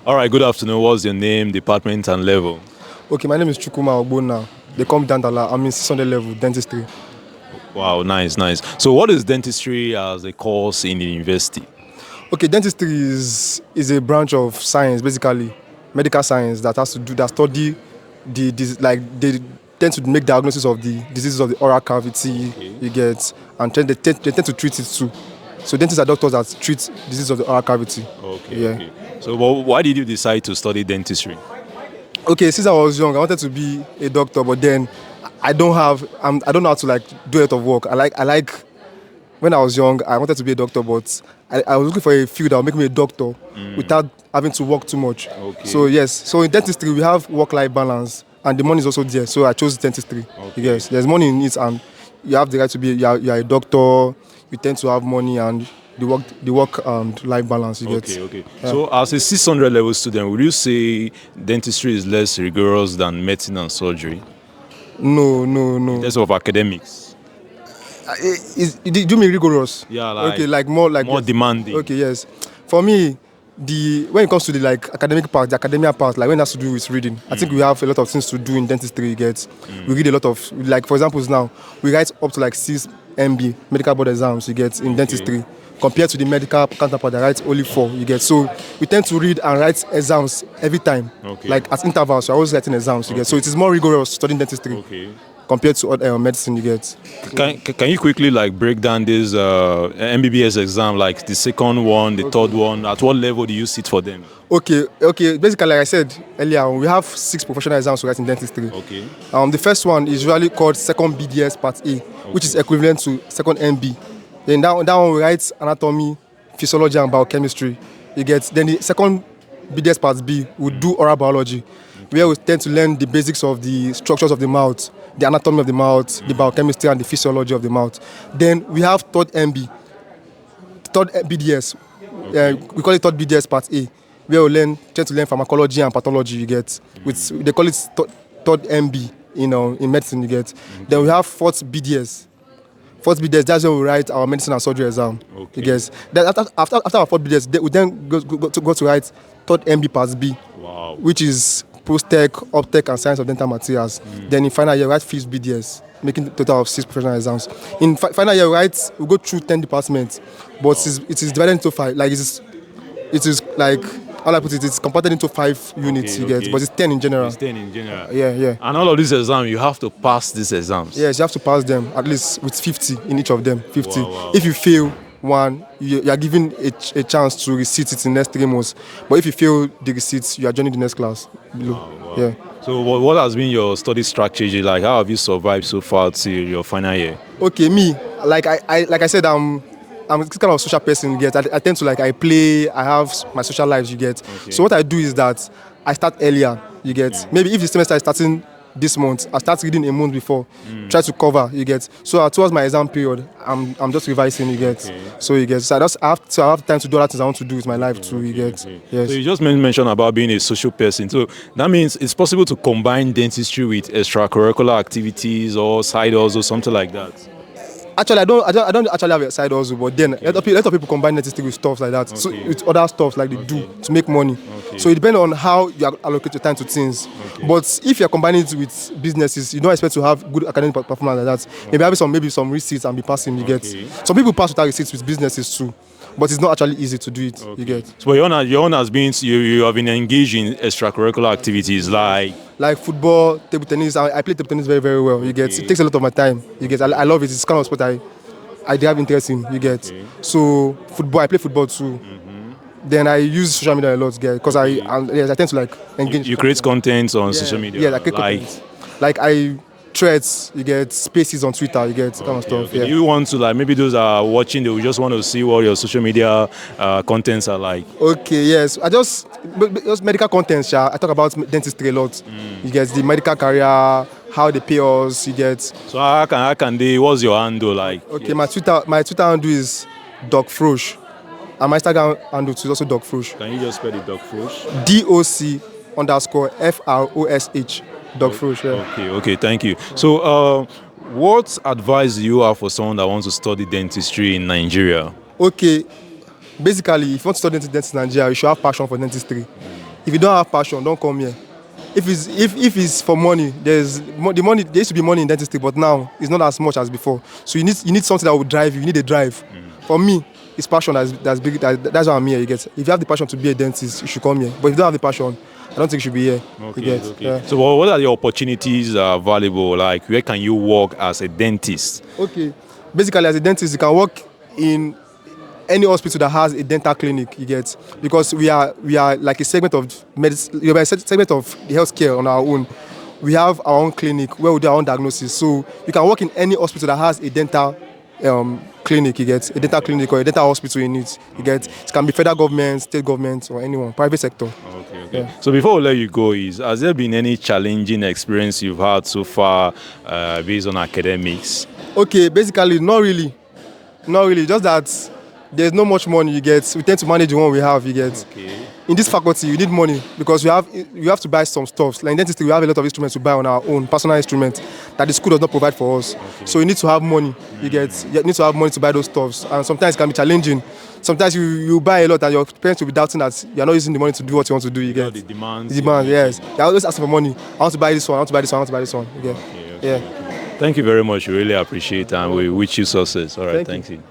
All right, good afternoon. What's your name, department, and level? Okay, my name is Chukuma Ogbonna. They call me Dantala. I'm in 600 level, dentistry. Wow, nice, nice. So, what is dentistry as a course in the university? Okay, dentistry is a branch of science, basically medical science that has to do that study like they tend to make diagnosis of the diseases of the oral cavity. Okay. You get, and they tend to treat it too. So dentists are doctors that treat diseases of the oral cavity. Okay, Yeah. okay. So, why did you decide to study dentistry? Okay, since I was young, I wanted to be a doctor, but then I don't know how to like do a lot of work. I like when I was young, I wanted to be a doctor, but I was looking for a field that would make me a doctor without having to work too much. Okay. So yes, so in dentistry we have work-life balance, and the money is also there. So I chose dentistry. Okay. Yes, there's money in it, and you have the right to be. You are a doctor. You tend to have money and the work and life balance you get. Okay, okay. Yeah. So, as a 600 level student, would you say dentistry is less rigorous than medicine and surgery? No. In terms of academics? Do you mean rigorous? Yeah, like, okay, like more yes. demanding. Okay, yes. For me, when it comes to the like academic part, the academia part, like when it has to do with reading, I think we have a lot of things to do in dentistry. You get, we read a lot of, like for example, now we write up to like 6 MB medical board exams. You get in dentistry, compared to the medical counterpart that writes only 4. You get, so we tend to read and write exams every time, like at intervals. So I always writing exams. You get, so it is more rigorous studying dentistry. Okay. Compared to other medicine, you get. Can you quickly like break down this MBBS exam, like the second one, the third one? At what level do you sit for them? Okay. Basically, like I said earlier, we have 6 professional exams to write in dentistry. Okay. The first one is usually called second BDS Part A, which is equivalent to second MB. Then that one we write anatomy, physiology, and biochemistry. You get. Then the second BDS Part B we do oral biology, where we tend to learn the basics of the structures of the mouth, the anatomy of the mouth, the biochemistry, and the physiology of the mouth. Then we have third BDS. We call it third BDS Part A, where we tend to learn pharmacology and pathology. You get, they call it third MB, in medicine. You get. Then we have fourth BDS. Fourth BDS, that's where we write our medicine and surgery exam. Okay. You guess. Then after our fourth BDS, we then go to write third MB Part B. Wow. Which is post-tech, op-tech, and science of dental materials. Then in final year, we write fifth BDS, making a total of 6 professional exams. In final year, we go through 10 departments, but it is divided into 5. Like it is like, how I put it, it's comparted into 5 units. You get, but it's 10 in general. It's 10 in general. Yeah. And all of these exams, you have to pass these exams. Yes, you have to pass them at least with 50 in each of them. 50. Wow. If you fail one, you are given a chance to resit it in the next 3 months. But if you fail the receipts, you are joining the next class below. Wow. Yeah. So what has been your study strategy? Like, how have you survived so far till your final year? Okay, me, like I said, I'm this kind of social person. You get, I tend to I play. I have my social lives. You get. Okay. So what I do is that I start earlier. You get. Maybe if the semester is starting this month, I start reading a month before. Try to cover. You get. So towards my exam period, I'm just revising. You get. Okay. So you get. So I have time to do other things I want to do with my life too. You get. Okay. Yes. So you just mentioned about being a social person. So that means it's possible to combine dentistry with extracurricular activities or side hustles or something like that. Actually, I don't actually have a side hustle, but then a lot of people combine dentistry with stuff like that. So with other stuff like they do to make money. So it depends on how you allocate your time to things. But if you're combining it with businesses, you don't expect to have good academic performance like that. Maybe having some receipts and be passing. You get. Some people pass without receipts with businesses too. But it's not actually easy to do it. You get. So your own has been you have been engaged in extracurricular activities like football, table tennis. I play table tennis very, very well. You get. It takes a lot of my time. You get. I love it. It's kind of sport I have interest in. You get. So football, I play football too. Then I use social media a lot, because I tend to engage. You create content on social media. Yeah, I create content. Like I threads, you get spaces on Twitter, you get kind of stuff. Okay. Yeah. You want to maybe those are watching, they will just want to see what your social media contents are like. Okay, yes. I just medical content. I talk about dentistry a lot. You get the medical career, how they pay us. You get. So how can they? What's your handle like? Okay, my Twitter handle is Doc Frosh, and my Instagram handle is also Doc Frosh. Can you just spell the Doc Frosh? DOC_FROSH. Doc Frosh. Yeah. Okay, thank you. So, what advice do you have for someone that wants to study dentistry in Nigeria? Okay, basically, if you want to study dentistry in Nigeria, you should have passion for dentistry. If you don't have passion, don't come here. If it's for money, the money. There used to be money in dentistry, but now it's not as much as before. So you need something that will drive you. You need a drive. For me, it's passion that's big. That's why I'm here. You get. If you have the passion to be a dentist, you should come here. But if you don't have the passion, I don't think you should be here. Okay, You get. okay. Yeah. So what are the opportunities available? Like where can you work as a dentist? Okay. Basically, as a dentist, you can work in any hospital that has a dental clinic. You get, because we are like a segment of medicine. We are a segment of the healthcare on our own. We have our own clinic where we do our own diagnosis. So you can work in any hospital that has a dental clinic. You get, a dental clinic or a dental hospital in it. You get, it can be federal government, state government, or anyone, private sector. Okay, okay. Yeah. So before we let you go, has there been any challenging experience you've had so far based on academics? Okay, basically, not really. Just that there's not much money. You get, we tend to manage the one we have. You get. Okay. In this faculty, you need money because you have to buy some stuff. Like in dentistry, we have a lot of instruments to buy on our own, personal instruments that the school does not provide for us. Okay. So you need to have money. You need to have money to buy those stuffs, and sometimes it can be challenging. Sometimes you buy a lot, and your parents will be doubting that you are not using the money to do what you want to do. You get The demands. the demand, yes. They always asking for money. I want to buy this one. I want to buy this one. I want to buy this one. You get. Okay, okay. Yeah. Thank you very much. We really appreciate it, and we wish you success. All right, Thank thanks. Thanks.